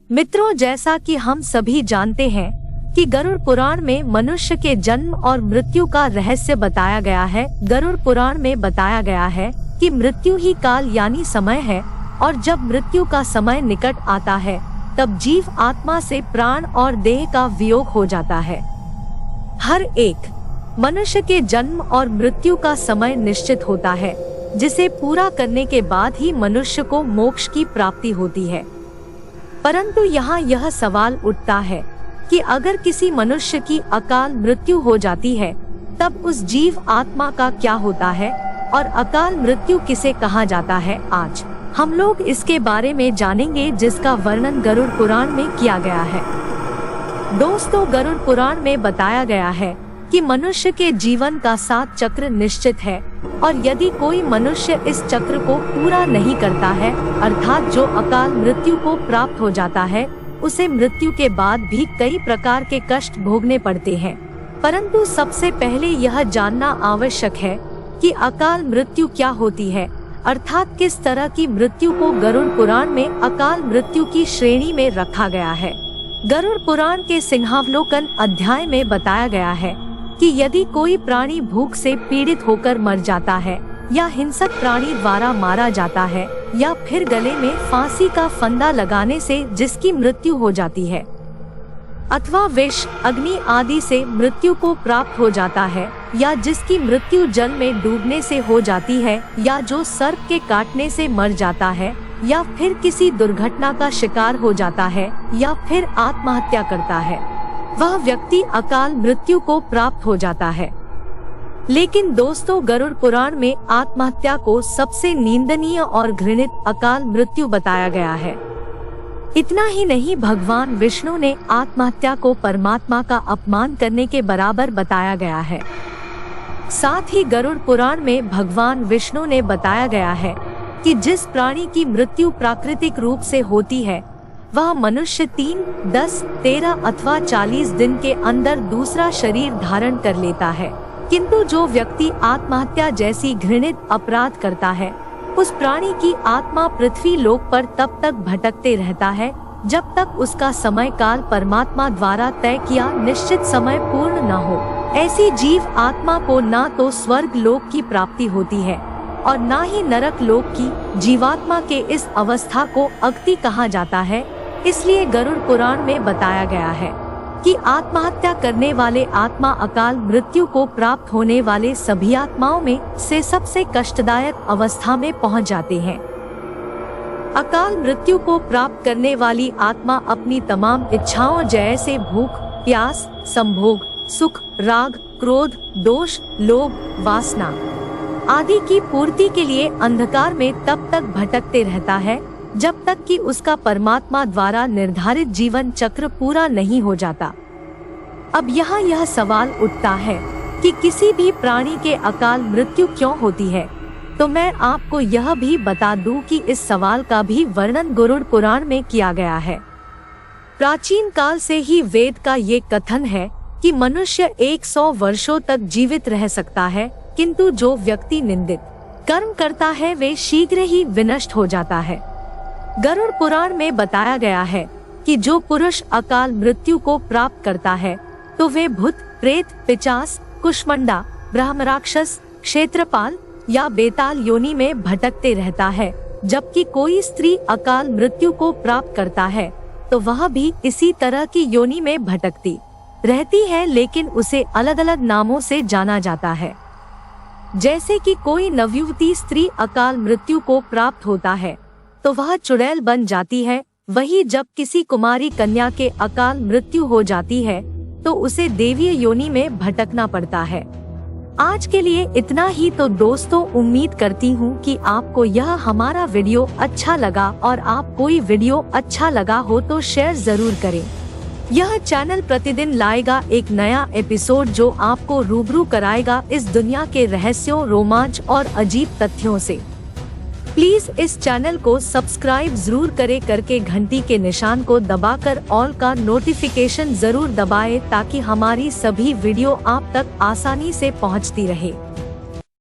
मित्रों, जैसा कि हम सभी जानते हैं कि गरुड़ पुराण में मनुष्य के जन्म और मृत्यु का रहस्य बताया गया है। गरुड़ पुराण में बताया गया है कि मृत्यु ही काल यानी समय है, और जब मृत्यु का समय निकट आता है तब जीव आत्मा से प्राण और देह का वियोग हो जाता है। हर एक मनुष्य के जन्म और मृत्यु का समय निश्चित होता है, जिसे पूरा करने के बाद ही मनुष्य को मोक्ष की प्राप्ति होती है। परंतु यहाँ यह सवाल उठता है कि अगर किसी मनुष्य की अकाल मृत्यु हो जाती है तब उस जीव आत्मा का क्या होता है, और अकाल मृत्यु किसे कहा जाता है। आज हम लोग इसके बारे में जानेंगे, जिसका वर्णन गरुड़ पुराण में किया गया है। दोस्तों, गरुड़ पुराण में बताया गया है कि मनुष्य के जीवन का 7 चक्र निश्चित है, और यदि कोई मनुष्य इस चक्र को पूरा नहीं करता है, अर्थात जो अकाल मृत्यु को प्राप्त हो जाता है, उसे मृत्यु के बाद भी कई प्रकार के कष्ट भोगने पड़ते हैं। परंतु सबसे पहले यह जानना आवश्यक है कि अकाल मृत्यु क्या होती है, अर्थात किस तरह की मृत्यु को गरुड़ पुराण में अकाल मृत्यु की श्रेणी में रखा गया है। गरुड़ पुराण के सिंहावलोकन अध्याय में बताया गया है कि यदि कोई प्राणी भूख से पीड़ित होकर मर जाता है, या हिंसक प्राणी द्वारा मारा जाता है, या फिर गले में फांसी का फंदा लगाने से जिसकी मृत्यु हो जाती है, अथवा विष, अग्नि आदि से मृत्यु को प्राप्त हो जाता है, या जिसकी मृत्यु जल में डूबने से हो जाती है, या जो सर्प के काटने से मर जाता है, या फिर किसी दुर्घटना का शिकार हो जाता है, या फिर आत्महत्या करता है, वह व्यक्ति अकाल मृत्यु को प्राप्त हो जाता है। लेकिन दोस्तों, गरुड़ पुराण में आत्महत्या को सबसे निंदनीय और घृणित अकाल मृत्यु बताया गया है। इतना ही नहीं, भगवान विष्णु ने आत्महत्या को परमात्मा का अपमान करने के बराबर बताया गया है। साथ ही गरुड़ पुराण में भगवान विष्णु ने बताया गया है कि जिस प्राणी की मृत्यु प्राकृतिक रूप से होती है, वह मनुष्य 3, 10, 13 अथवा 40 दिन के अंदर दूसरा शरीर धारण कर लेता है। किंतु जो व्यक्ति आत्महत्या जैसी घृणित अपराध करता है, उस प्राणी की आत्मा पृथ्वी लोक पर तब तक भटकते रहता है जब तक उसका समय काल परमात्मा द्वारा तय किया निश्चित समय पूर्ण न हो। ऐसी जीव आत्मा को ना तो स्वर्ग लोक की प्राप्ति होती है और ना ही नरक लोक की। जीवात्मा के इस अवस्था को अगति कहा जाता है। इसलिए गरुड़ पुराण में बताया गया है कि आत्महत्या करने वाले आत्मा अकाल मृत्यु को प्राप्त होने वाले सभी आत्माओं में से सबसे कष्टदायक अवस्था में पहुंच जाते हैं। अकाल मृत्यु को प्राप्त करने वाली आत्मा अपनी तमाम इच्छाओं जैसे भूख, प्यास, संभोग, सुख, राग, क्रोध, दोष, लोभ, वासना आदि की पूर्ति के लिए अंधकार में तब तक भटकते रहता है जब तक कि उसका परमात्मा द्वारा निर्धारित जीवन चक्र पूरा नहीं हो जाता। अब यहाँ यह सवाल उठता है कि किसी भी प्राणी के अकाल मृत्यु क्यों होती है, तो मैं आपको यह भी बता दूं कि इस सवाल का भी वर्णन गरुड़ पुराण में किया गया है। प्राचीन काल से ही वेद का ये कथन है कि मनुष्य 100 वर्षों तक जीवित रह सकता है, किंतु जो व्यक्ति निंदित कर्म करता है वे शीघ्र ही विनष्ट हो जाता है। गरुड़ पुराण में बताया गया है कि जो पुरुष अकाल मृत्यु को प्राप्त करता है तो वे भूत, प्रेत, पिचास, कुष्मंडा, ब्रह्मराक्षस, क्षेत्रपाल या बेताल योनि में भटकते रहता है। जबकि कोई स्त्री अकाल मृत्यु को प्राप्त करता है तो वह भी इसी तरह की योनि में भटकती रहती है, लेकिन उसे अलग अलग नामों से जाना जाता है। जैसे कि कोई नवयुवती स्त्री अकाल मृत्यु को प्राप्त होता है तो वह चुड़ैल बन जाती है। वही जब किसी कुमारी कन्या के अकाल मृत्यु हो जाती है तो उसे देवीय योनि में भटकना पड़ता है। आज के लिए इतना ही। तो दोस्तों, उम्मीद करती हूँ कि आपको यह हमारा वीडियो अच्छा लगा, और आप कोई वीडियो अच्छा लगा हो तो शेयर जरूर करें। यह चैनल प्रतिदिन लाएगा एक नया एपिसोड जो आपको रूबरू कराएगा इस दुनिया के रहस्यों, रोमांच और अजीब तथ्यों से। प्लीज इस चैनल को सब्सक्राइब जरूर करें करके घंटी के निशान को दबाकर ऑल का नोटिफिकेशन जरूर दबाएं ताकि हमारी सभी वीडियो आप तक आसानी से पहुंचती रहे।